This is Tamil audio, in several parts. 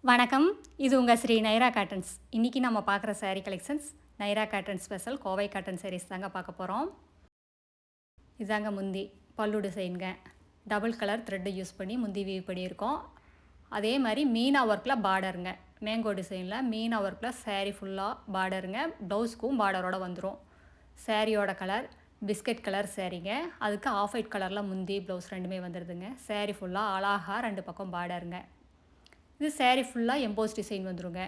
வணக்கம். இது உங்கள் ஸ்ரீ நைரா காட்டன்ஸ். இன்றைக்கி நம்ம பார்க்குற sari collections Naira cotton special Kovai cotton saris தாங்க பார்க்க போகிறோம். இதாங்க முந்தி பல்லு டிசைனுங்க. டபுள் கலர் த்ரெட்டு யூஸ் பண்ணி முந்தி வீவ் பண்ணியிருக்கோம். அதே மாதிரி மீனா ஒர்க்கில் பார்டருங்க. மேங்கோ டிசைனில் மீனா ஒர்க்கில் சாரீ ஃபுல்லாக பார்டருங்க. ப்ளவுஸ்க்கும் பார்டரோடு வந்துடும். சாரியோட கலர் பிஸ்கட் கலர் சாரீங்க. அதுக்கு ஆஃப் ஒயிட் கலரில் முந்தி ப்ளவுஸ் ரெண்டுமே வந்துடுதுங்க. சாரீ ஃபுல்லாக அழகாக ரெண்டு பக்கம் பார்டருங்க. இது சாரீ ஃபுல்லாக எம்போஸ் டிசைன் வந்துடுங்க.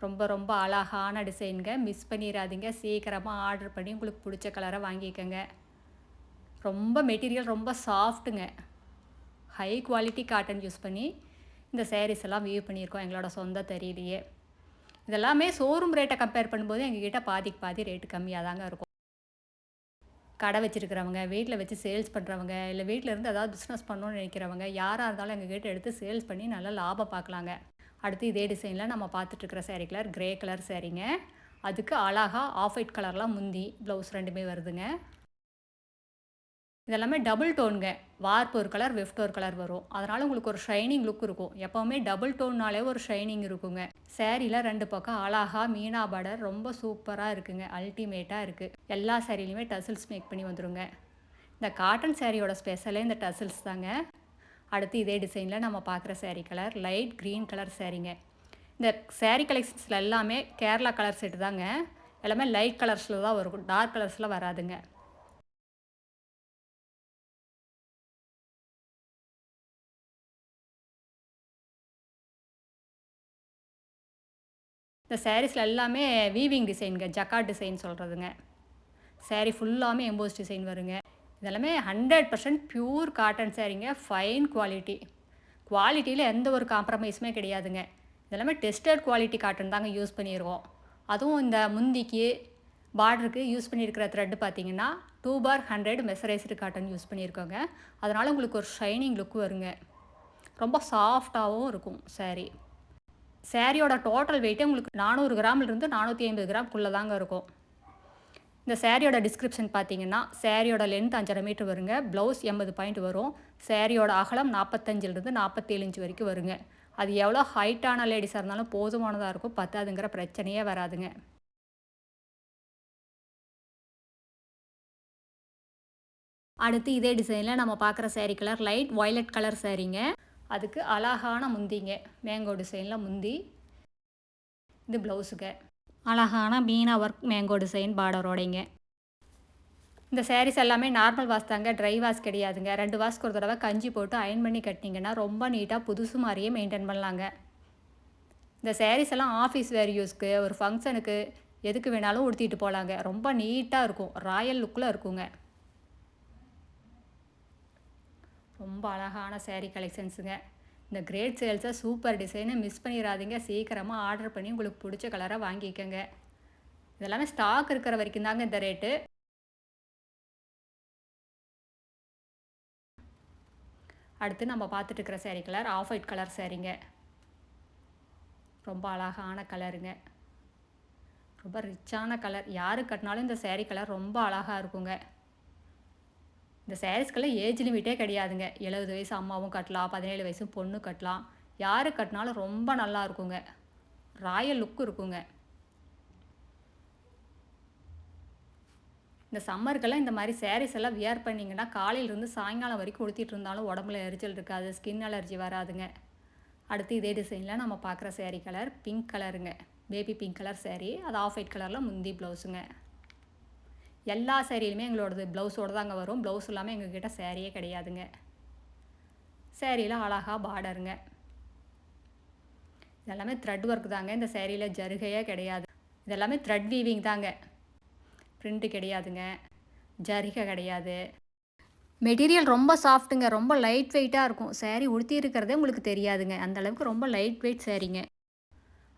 ரொம்ப அழகான டிசைனுங்க. மிஸ் பண்ணிடாதீங்க. சீக்கிரமாக ஆர்டர் பண்ணி உங்களுக்கு பிடிச்ச கலரை வாங்கிக்கோங்க. ரொம்ப மெட்டீரியல் ரொம்ப சாஃப்ட்டுங்க. ஹை குவாலிட்டி காட்டன் யூஸ் பண்ணி இந்த சாரீஸ் எல்லாம் வீவ் பண்ணியிருக்கோம் எங்களோட சொந்த தறியிலேயே. இதெல்லாமே ஷோரூம் ரேட்டை கம்பேர் பண்ணும்போது எங்ககிட்ட பாதிக்கு பாதி ரேட்டு கம்மியாக தாங்க இருக்கும். கடை வச்சுருக்கிறவங்க, வீட்டில் வச்சு சேல்ஸ் பண்ணுறவங்க, இல்லை வீட்டில் இருந்து ஏதாவது பிஸ்னஸ் பண்ணணும்னு நினைக்கிறவங்க யாராக இருந்தாலும் எங்ககிட்ட எடுத்து சேல்ஸ் பண்ணி நல்லா லாபம் பார்க்கலாங்க. அடுத்து இதே டிசைனில் நம்ம பார்த்துட்ருக்கிற சாரீ கலர் கிரே கலர் சாரீங்க. அதுக்கு அழகாக ஆஃப் ஒயிட் கலர்லாம் முந்தி ப்ளவுஸ் ரெண்டுமே வருதுங்க. இதெல்லாமே டபுள் டோனுங்க. வார்ப்பு ஒரு கலர் வெஃப்ட் ஒரு கலர் வரும். அதனால் உங்களுக்கு ஒரு ஷைனிங் லுக் இருக்கும். எப்போவுமே டபுள் டோன்னாலே ஒரு ஷைனிங் இருக்குங்க. சாரியில் ரெண்டு பக்கம் அழகாக மீனா பார்டர் ரொம்ப சூப்பராக இருக்குங்க. அல்டிமேட்டாக இருக்குது. எல்லா சாரிலையுமே டசில்ஸ் மேக் பண்ணி வந்துடுங்க. இந்த காட்டன் சாரியோட ஸ்பெஷலே இந்த டசில்ஸ் தாங்க. அடுத்து இதே டிசைனில் நம்ம பார்க்குற sari colour light green colour சாரீங்க. இந்த சாரீ கலெக்ஷன்ஸில் எல்லாமே கேரளா கலர் செட்டு தாங்க. எல்லாமே லைட் கலர்ஸில் தான் வரும். டார்க் கலர்ஸில் வராதுங்க. இந்த சாரீஸில் எல்லாமே வீவிங் டிசைனுங்க. ஜக்கார்ட் டிசைன் சொல்கிறதுங்க. சாரீ ஃபுல்லாமே எம்போஸ் டிசைன் வருங்க. இதெல்லாமே 100% பியூர் காட்டன் சாரீங்க. Fine quality. குவாலிட்டியில் எந்த ஒரு காம்ப்ரமைஸுமே கிடையாதுங்க. இதெல்லாமே டெஸ்டட் குவாலிட்டி காட்டன் தாங்க யூஸ் பண்ணியிருக்கோம். அதுவும் இந்த முந்திக்கு பார்டருக்கு யூஸ் பண்ணியிருக்கிற த்ரெட்டு பார்த்தீங்கன்னா 2/100 மெசரைஸ்டு காட்டன் யூஸ் பண்ணியிருக்கோங்க. அதனால் உங்களுக்கு ஒரு ஷைனிங் லுக் வருங்க. ரொம்ப சாஃப்டாகவும் இருக்கும் சாரீ. சாரியோட டோட்டல் வெயிட்டே உங்களுக்கு 400 கிராம்லேருந்து 450 கிராம்குள்ளே தாங்க இருக்கும். இந்த சாரியோட டிஸ்கிரிப்ஷன் பார்த்தீங்கன்னா சாரியோட லென்த் 5.5 மீட்டர் வருங்க. ப்ளவுஸ் 80 பாயிண்ட் வரும். சாரியோட அகலம் 45லேருந்து 47 இன்ச் வரைக்கும் வருங்க. அது எவ்வளோ ஹைட்டான லேடிஸாக இருந்தாலும் போதுமானதாக இருக்கும். பத்தாதுங்கிற பிரச்சனையே வராதுங்க. அடுத்து இதே டிசைனில் நம்ம பார்க்குற sari colour light violet colour சாரீங்க. அதுக்கு அழகான முந்திங்க. மேங்கோ டிசைனில் முந்தி. இது ப்ளவுஸுங்க. அழகான மீனா ஒர்க் மேங்கோ டிசைன் பார்டரோடைங்க. இந்த சாரீஸ் எல்லாமே நார்மல் வாஷ் தாங்க. ட்ரை வாஷ் கிடையாதுங்க. 2 வாஷ்க்கு ஒரு தடவை கஞ்சி போட்டு அயன் பண்ணி கட்டினீங்கன்னா ரொம்ப நீட்டாக புதுசு மாதிரியே மெயின்டைன் பண்ணலாங்க. இந்த சாரீஸ் எல்லாம் ஆஃபீஸ் வேர் யூஸ்க்கு, ஒரு ஃபங்க்ஷனுக்கு எதுக்கு வேணாலும் உடுத்திட்டு போகலாங்க. ரொம்ப நீட்டாக இருக்கும். ராயல் லுக்கில் இருக்குங்க. ரொம்ப அழகான சாரீ கலெக்ஷன்ஸுங்க. இந்த கிரேட் சேல்ஸை சூப்பர் டிசைனை மிஸ் பண்ணிடாதீங்க. சீக்கிரமாக ஆர்டர் பண்ணி உங்களுக்கு பிடிச்ச கலரை வாங்கிக்கோங்க. இதெல்லாமே ஸ்டாக் இருக்கிற வரைக்கும் தாங்க இந்த ரேட்டு. அடுத்து நம்ம பார்த்துட்டு இருக்கிற sari colour off white colour சாரீங்க. ரொம்ப அழகான கலருங்க. ரொம்ப ரிச்சான கலர். யாரு கட்டினாலும் இந்த சாரீ கலர் ரொம்ப அழகாக இருக்குங்க. இந்த சாரீஸ்க்கெல்லாம் ஏஜ் லிமிட்டே கிடையாதுங்க. 70 வயசு அம்மாவும் கட்டலாம், 17 வயசு பொண்ணு கட்டலாம். யார் கட்டினாலும் ரொம்ப நல்லா இருக்குங்க. ராயல் லுக்கு இருக்குங்க. இந்த சம்மருக்கெல்லாம் இந்த மாதிரி சாரீஸ் எல்லாம் வியர் பண்ணிங்கன்னா காலையிலேருந்து சாயங்காலம் வரைக்கும் உடுத்திட்டு இருந்தாலும் உடம்புல எரிச்சல் இருக்காது. ஸ்கின் அலர்ஜி வராதுங்க. அடுத்து இதே டிசைனில் நம்ம பார்க்குற சாரீ கலர் பிங்க் கலருங்க. Baby pink colour sari. அது ஆஃப் ஒயிட் கலரில் முந்தி ப்ளவுஸுங்க. எல்லா சாரியிலுமே எங்களோடது ப்ளவுஸோடு தாங்க வரும். ப்ளவுஸ் இல்லாமல் எங்ககிட்ட சாரியே கிடையாதுங்க. சாரியில் அழகாக பார்டருங்க. இதெல்லாமே த்ரெட் ஒர்க் தாங்க. இந்த சாரியில் ஜருகையே கிடையாது. இதெல்லாமே த்ரெட் வீவிங் தாங்க. பிரிண்ட்டு கிடையாதுங்க. ஜரிகை கிடையாது. மெட்டீரியல் ரொம்ப சாஃப்ட்டுங்க. ரொம்ப லைட் வெயிட்டாக இருக்கும். சாரீ உடுத்தி இருக்கிறதே உங்களுக்கு தெரியாதுங்க. அந்தளவுக்கு ரொம்ப லைட் வெயிட் சாரீங்க.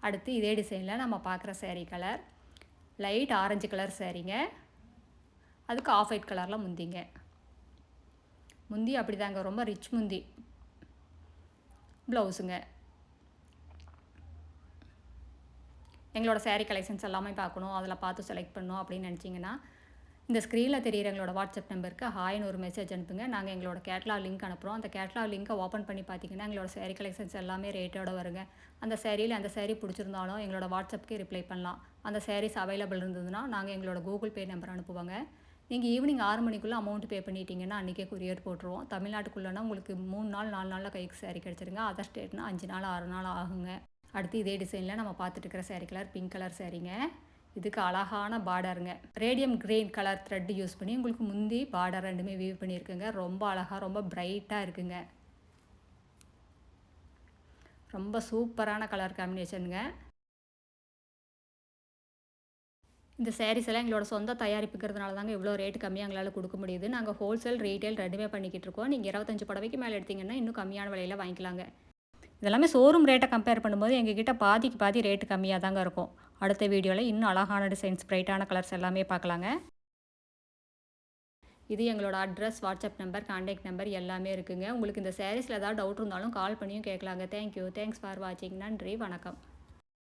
அடுத்து இதே டிசைனில் நம்ம பார்க்குற sari colour light orange colour சாரீங்க. அதுக்கு ஆஃப் ஒயிட் கலரில் முந்திங்க. முந்தி அப்படி தாங்க. ரொம்ப ரிச் முந்தி. ப்ளவுஸுங்க. எங்களோட சாரீ கலெக்ஷன்ஸ் எல்லாமே பார்க்கணும், அதில் பார்த்து செலக்ட் பண்ணணும் அப்படின்னு நினச்சிங்கன்னா இந்த ஸ்க்ரீனில் தெரியிற எங்களோட வாட்ஸ்அப் நம்பருக்கு ஹாய்னு ஒரு மெசேஜ் அனுப்புங்க. நாங்கள் எங்களோட கேட்லாக் லிங்க் அனுப்புகிறோம். அந்த கேட்லாக் லிங்கை ஓப்பன் பண்ணி பார்த்தீங்கன்னா எங்களோட சேரீ கலெக்ஷன்ஸ் எல்லாமே ரேட்டோட வருங்க. அந்த சேரீயில் அந்த சேரீ பிடிச்சிருந்தாலும் எங்களோட வாட்ஸ்அப்புக்கு ரிப்ளை பண்ணலாம். அந்த சேரீஸ் அவைலபிள் இருந்ததுன்னா நாங்கள் எங்களோட கூகுள் பே நம்பர் அனுப்புவாங்க. நீங்கள் ஈவினிங் 6 மணிக்குள்ளே அமௌண்ட் பே பண்ணிட்டீங்கன்னா அன்றைக்கே கொரியர் போட்டுருவோம். தமிழ்நாட்டுக்குள்ளேனா உங்களுக்கு 3 நாள் 4 நாளில் கைக்கு சேரீ கிடச்சிருங்க. அதர் ஸ்டேட்னா 5 நாள் 6 நாள் ஆகுங்க. அடுத்து இதே டிசைனில் நம்ம பார்த்துட்டு இருக்கிற சேரீ கலர் பிங்க் கலர் சேரீங்க. இதுக்கு அழகான பார்டருங்க. Radium green colour thread use பண்ணி உங்களுக்கு முந்தி பார்டர் ரெண்டுமே வீவ் பண்ணியிருக்குங்க. ரொம்ப அழகாக ரொம்ப பிரைட்டாக இருக்குங்க. ரொம்ப சூப்பரான கலர் காம்பினேஷனுங்க. இந்த சாரீஸ் எல்லாம் எங்களோட சொந்த தயாரிப்புங்கிறதுனால தாங்க இவ்வளோ ரேட்டு கம்மியாக எங்களால் கொடுக்க முடியுது. நாங்கள் ஹோல்சேல் ரீட்டைல் ரெண்டுமே பண்ணிக்கிட்டு இருக்கோம். நீங்கள் 25 புடவைக்கு மேலே எடுத்தீங்கன்னா இன்னும் கம்மியான விலையில் வாங்கிக்கலாங்க. இதெல்லாமே ஷோரூம் ரேட்டை கம்பேர் பண்ணும்போது எங்ககிட்ட பாதிக்கு பாதி ரேட்டு கம்மியாக தாங்க இருக்கும். அடுத்த வீடியோவில் இன்னும் அழகான டிசைன்ஸ் பிரைட்டான கலர்ஸ் எல்லாமே பார்க்கலாங்க. இது எங்களோட address, WhatsApp number, contact number எல்லாமே இருக்குங்க. உங்களுக்கு இந்த சாரீஸில் ஏதாவது டவுட் இருந்தாலும் கால் பண்ணியும் கேட்கலாங்க. தேங்க்யூ. தேங்க்ஸ் ஃபார் வாட்சிங். நன்றி, வணக்கம்.